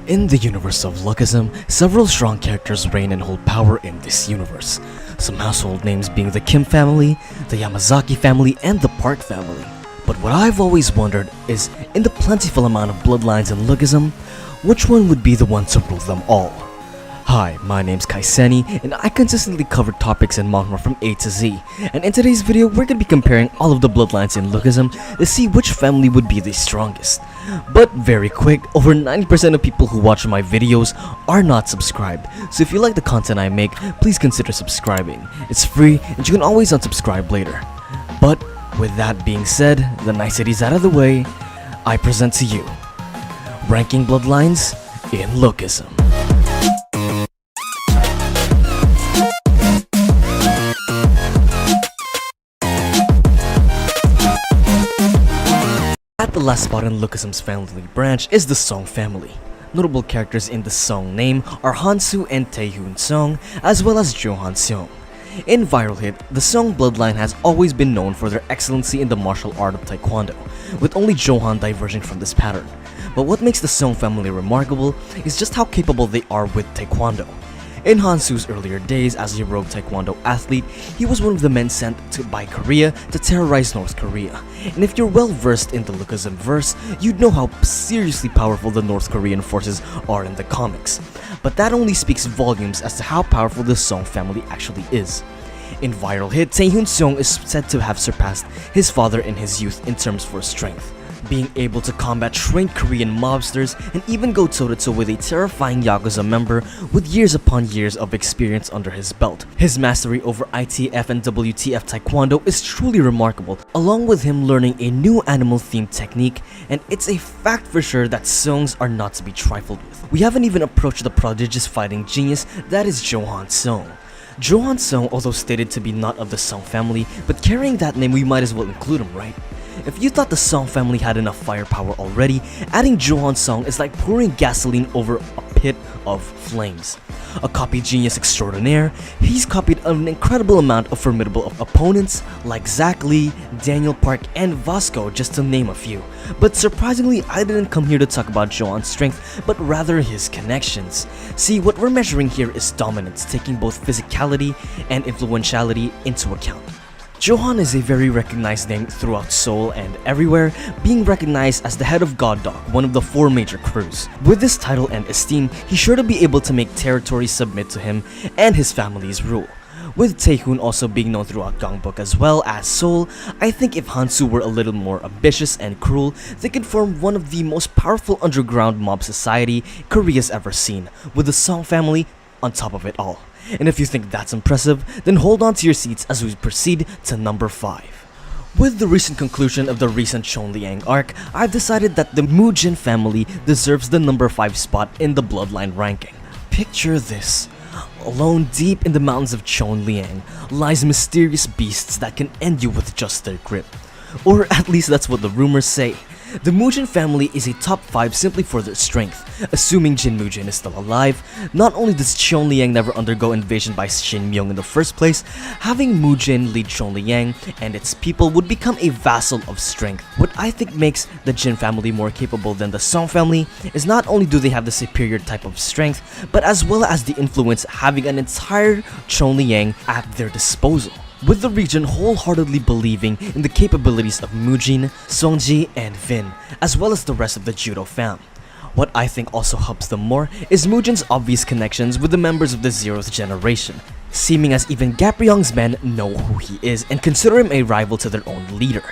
In the universe of Lookism, several strong characters reign and hold power in this universe. Some household names being the Kim family, the Yamazaki family, and the Park family. But what I've always wondered is, in the plentiful amount of bloodlines in Lookism, which one would be the one to rule them all? Hi, my name's Kaiseni, and I consistently cover topics in manga from A to Z, and in today's video we're gonna be comparing all of the bloodlines in Lookism to see which family would be the strongest. But very quick, over 90% of people who watch my videos are not subscribed, so if you like the content I make, please consider subscribing. It's free, and you can always unsubscribe later. But with that being said, the niceties out of the way, I present to you ranking bloodlines in Lookism. At the last spot in Lookism's family branch is the Song family. Notable characters in the Song name are Hansu and Taehoon Song, as well as Johan Seong. In Viral Hit, the Song bloodline has always been known for their excellency in the martial art of Taekwondo, with only Johan diverging from this pattern. But what makes the Song family remarkable is just how capable they are with Taekwondo. In Hansu's earlier days as a rogue Taekwondo athlete, he was one of the men sent by Korea to terrorize North Korea. And if you're well versed in the Lookism verse, you'd know how seriously powerful the North Korean forces are in the comics. But that only speaks volumes as to how powerful the Song family actually is. In Viral Hit, Taehoon Song is said to have surpassed his father in his youth in terms for strength, being able to combat trained Korean mobsters and even go toe-to-toe with a terrifying Yakuza member with years upon years of experience under his belt. His mastery over ITF and WTF Taekwondo is truly remarkable, along with him learning a new animal-themed technique, and it's a fact for sure that Songs are not to be trifled with. We haven't even approached the prodigious fighting genius that is Johan Song. Johan Song, although stated to be not of the Song family, but carrying that name we might as well include him, right? If you thought the Song family had enough firepower already, adding Johan Song is like pouring gasoline over a pit of flames. A copy genius extraordinaire, he's copied an incredible amount of formidable opponents like Zach Lee, Daniel Park, and Vasco, just to name a few. But surprisingly, I didn't come here to talk about Johan's strength, but rather his connections. See, what we're measuring here is dominance, taking both physicality and influentiality into account. Johan is a very recognized name throughout Seoul and everywhere, being recognized as the head of God Dog, one of the 4 major crews. With this title and esteem, he's sure to be able to make territories submit to him and his family's rule. With Taehoon also being known throughout Gangbuk as well as Seoul, I think if Hansu were a little more ambitious and cruel, they could form one of the most powerful underground mob society Korea's ever seen, with the Song family on top of it all. And if you think that's impressive, then hold on to your seats as we proceed to number 5. With the recent conclusion of the recent Chonliang arc, I've decided that the Mujin family deserves the number 5 spot in the bloodline ranking. Picture this. Alone deep in the mountains of Chonliang lies mysterious beasts that can end you with just their grip. Or at least that's what the rumors say. The Mujin family is a top 5 simply for their strength. Assuming Jin Mujin is still alive, not only does Chonliang never undergo invasion by Shin Myung in the first place, having Mujin lead Chonliang and its people would become a vassal of strength. What I think makes the Jin family more capable than the Song family is not only do they have the superior type of strength, but as well as the influence having an entire Chonliang at their disposal, with the region wholeheartedly believing in the capabilities of Mujin, Songji, and Vin, as well as the rest of the Judo fam. What I think also helps them more is Mujin's obvious connections with the members of the 0th generation, seeming as even Gapryong's men know who he is and consider him a rival to their own leader.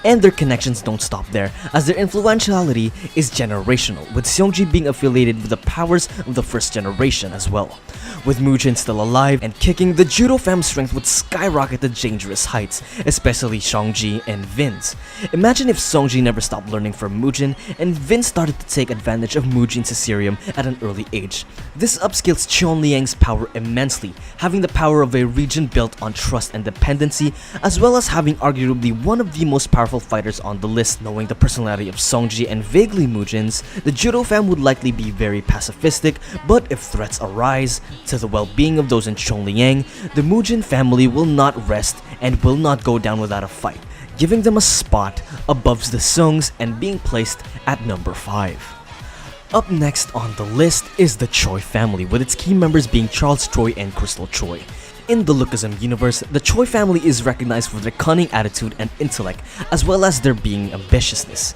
And their connections don't stop there, as their influentiality is generational, with Seongji being affiliated with the powers of the 1st generation as well. With Mujin still alive and kicking, the Judo fam's strength would skyrocket to dangerous heights, especially Seongji and Vin's. Imagine if Seongji never stopped learning from Mujin and Vin started to take advantage of Mujin's Caesarium at an early age. This upscales Chonliang's power immensely, having the power of a region built on trust and dependency, as well as having arguably one of the most powerful fighters on the list. Knowing the personality of Seongji and vaguely Mujin's, the Judo fam would likely be very pacifistic, but if threats arise to the well-being of those in Chonliang, the Mujin family will not rest and will not go down without a fight, giving them a spot above the Songs and being placed at number 5. Up next on the list is the Choi family, with its key members being Charles Choi and Crystal Choi. In the Lookism universe, the Choi family is recognized for their cunning attitude and intellect, as well as their being ambitiousness.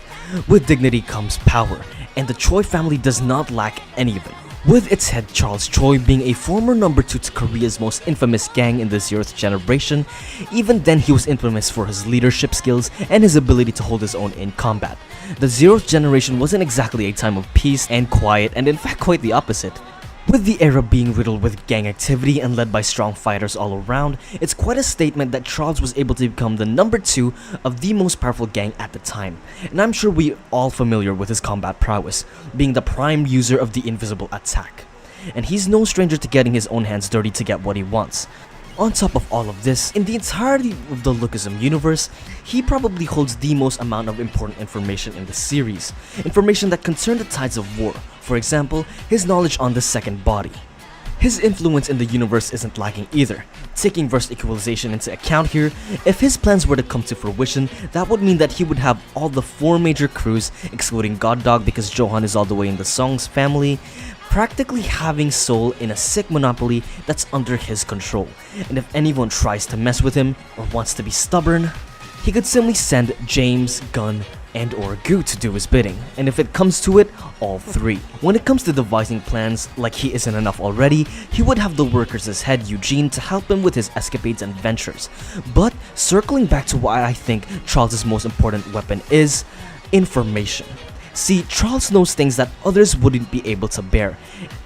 With dignity comes power, and the Choi family does not lack any of it. With its head Charles Choi being a former number 2 to Korea's most infamous gang in the 0th generation, even then he was infamous for his leadership skills and his ability to hold his own in combat. The 0th generation wasn't exactly a time of peace and quiet, and in fact quite the opposite. With the era being riddled with gang activity and led by strong fighters all around, it's quite a statement that Charles was able to become the number 2 of the most powerful gang at the time, and I'm sure we're all familiar with his combat prowess, being the prime user of the invisible attack. And he's no stranger to getting his own hands dirty to get what he wants. On top of all of this, in the entirety of the Lookism universe, he probably holds the most amount of important information in the series, information that concern the tides of war, for example, his knowledge on the second body. His influence in the universe isn't lacking either. Taking verse equalization into account here, if his plans were to come to fruition, that would mean that he would have all the 4 major crews, excluding God Dog because Johan is all the way in the Song's family, practically having Seoul in a sick monopoly that's under his control. And if anyone tries to mess with him or wants to be stubborn, he could simply send James, Gunn, and or Gu to do his bidding, and if it comes to it, all 3. When it comes to devising plans, like he isn't enough already, he would have the workers' head Eugene to help him with his escapades and ventures. But circling back to why I think Charles' most important weapon is information. See, Charles knows things that others wouldn't be able to bear,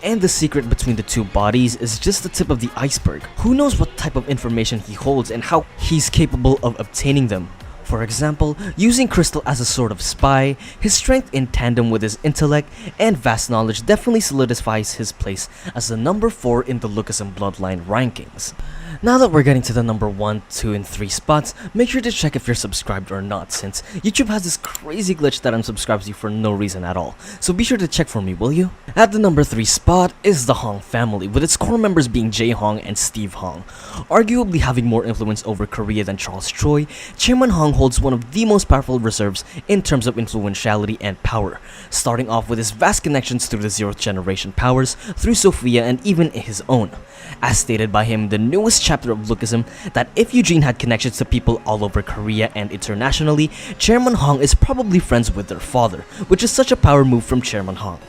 and the secret between the 2 bodies is just the tip of the iceberg. Who knows what type of information he holds and how he's capable of obtaining them. For example, using Crystal as a sort of spy, his strength in tandem with his intellect and vast knowledge definitely solidifies his place as the number 4 in the Lookism Bloodline rankings. Now that we're getting to the number 1, 2, and 3 spots, make sure to check if you're subscribed or not, since YouTube has this crazy glitch that unsubscribes you for no reason at all. So be sure to check for me, will you? At the number 3 spot is the Hong family, with its core members being Jae Hong and Steve Hong. Arguably having more influence over Korea than Charles Choi, Chairman Hong holds one of the most powerful reserves in terms of influentiality and power, starting off with his vast connections through the 0th generation powers, through Sophia, and even his own. As stated by him in the newest chapter of Lookism, that if Eugene had connections to people all over Korea and internationally, Chairman Hong is probably friends with their father, which is such a power move from Chairman Hong.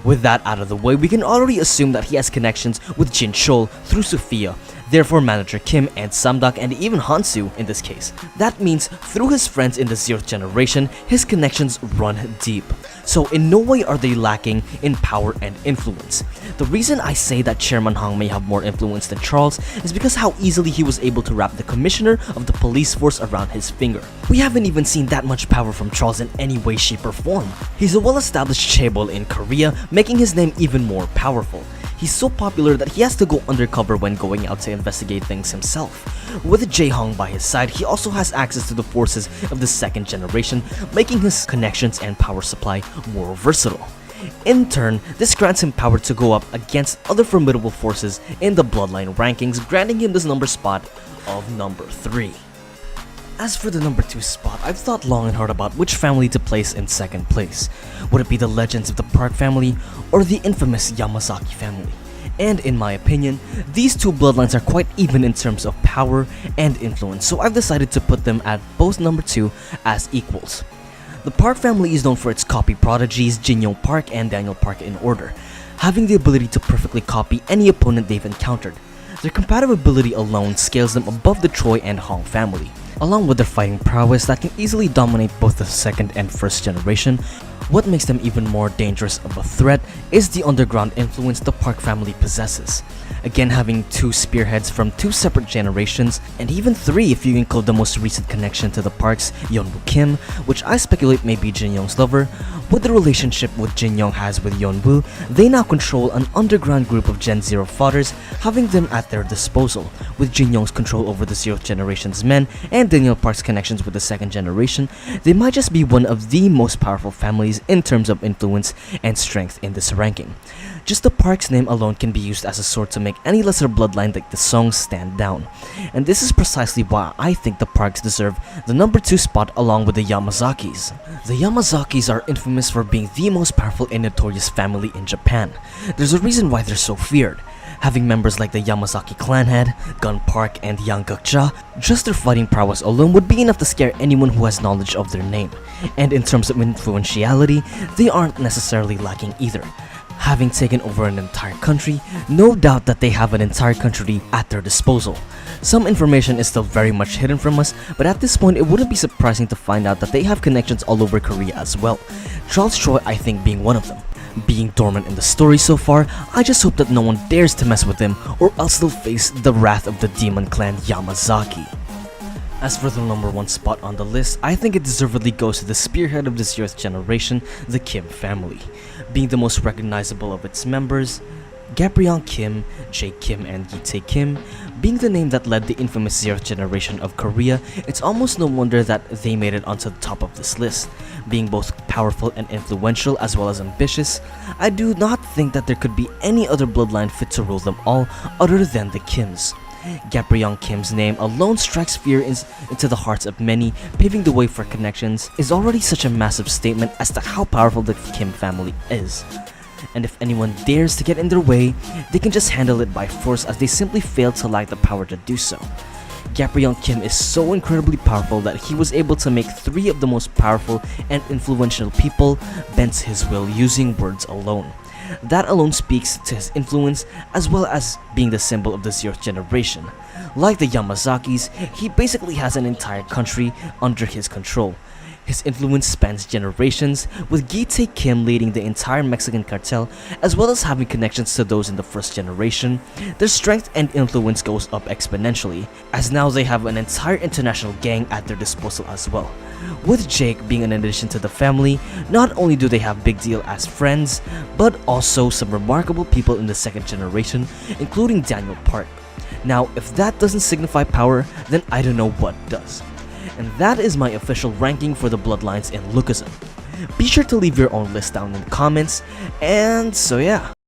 With that out of the way, we can already assume that he has connections with Jin Chol through Sophia, therefore manager Kim and Samdak and even Hansu in this case. That means through his friends in the 0th generation, his connections run deep. So in no way are they lacking in power and influence. The reason I say that Chairman Hong may have more influence than Charles is because how easily he was able to wrap the commissioner of the police force around his finger. We haven't even seen that much power from Charles in any way, shape, or form. He's a well-established chaebol in Korea, making his name even more powerful. He's so popular that he has to go undercover when going out to investigate things himself. With Jae Hong by his side, he also has access to the forces of the 2nd generation, making his connections and power supply more versatile. In turn, this grants him power to go up against other formidable forces in the Bloodline rankings, granting him this number spot of number 3. As for the number 2 spot, I've thought long and hard about which family to place in 2nd place. Would it be the legends of the Park family or the infamous Yamazaki family? And in my opinion, these 2 bloodlines are quite even in terms of power and influence, so I've decided to put them at both number 2 as equals. The Park family is known for its copy prodigies Jin Yong Park and Daniel Park in order, having the ability to perfectly copy any opponent they've encountered. Their compatibility alone scales them above the Choi and Hong family. Along with their fighting prowess that can easily dominate both the 2nd and 1st generation, what makes them even more dangerous of a threat is the underground influence the Park family possesses. Again, having 2 spearheads from 2 separate generations, and even 3 if you include the most recent connection to the Parks, Yeonwoo Kim, which I speculate may be Jin Young's lover. With the relationship with Jin Young has with Yeonwoo, they now control an underground group of Gen 0 fodders, having them at their disposal. With Jin Young's control over the 0th generation's men and Daniel Park's connections with the 2nd generation, they might just be one of the most powerful families in terms of influence and strength in this ranking. Just the Park's name alone can be used as a sword to make any lesser bloodline like the Songs stand down. And this is precisely why I think the Parks deserve the number 2 spot along with the Yamazakis. The Yamazakis are infamous famous for being the most powerful and notorious family in Japan. There's a reason why they're so feared. Having members like the Yamazaki Clan head, Gun Park, and Yangakja, just their fighting prowess alone would be enough to scare anyone who has knowledge of their name. And in terms of influentiality, they aren't necessarily lacking either. Having taken over an entire country, no doubt that they have an entire country at their disposal. Some information is still very much hidden from us, but at this point it wouldn't be surprising to find out that they have connections all over Korea as well. Charles Choi, I think, being one of them. Being dormant in the story so far, I just hope that no one dares to mess with him, or else they'll face the wrath of the demon clan Yamazaki. As for the number 1 spot on the list, I think it deservedly goes to the spearhead of this year's generation, the Kim family. Being the most recognizable of its members, Gabrielle Kim, Jae Kim, and Yi-tae Kim, being the name that led the infamous 0th generation of Korea, it's almost no wonder that they made it onto the top of this list. Being both powerful and influential as well as ambitious, I do not think that there could be any other bloodline fit to rule them all other than the Kims. Gabrielle Kim's name alone strikes fear into the hearts of many, paving the way for connections is already such a massive statement as to how powerful the Kim family is. And if anyone dares to get in their way, they can just handle it by force as they simply fail to lack the power to do so. Gabrielle Kim is so incredibly powerful that he was able to make 3 of the most powerful and influential people bend to his will using words alone. That alone speaks to his influence as well as being the symbol of the 0th generation. Like the Yamazakis, he basically has an entire country under his control. His influence spans generations, with Yi-tae Kim leading the entire Mexican cartel as well as having connections to those in the 1st generation. Their strength and influence goes up exponentially, as now they have an entire international gang at their disposal as well. With Jake being an addition to the family, not only do they have Big Deal as friends, but also some remarkable people in the 2nd generation, including Daniel Park. Now, if that doesn't signify power, then I don't know what does. And that is my official ranking for the bloodlines in Lookism. Be sure to leave your own list down in the comments, and so yeah.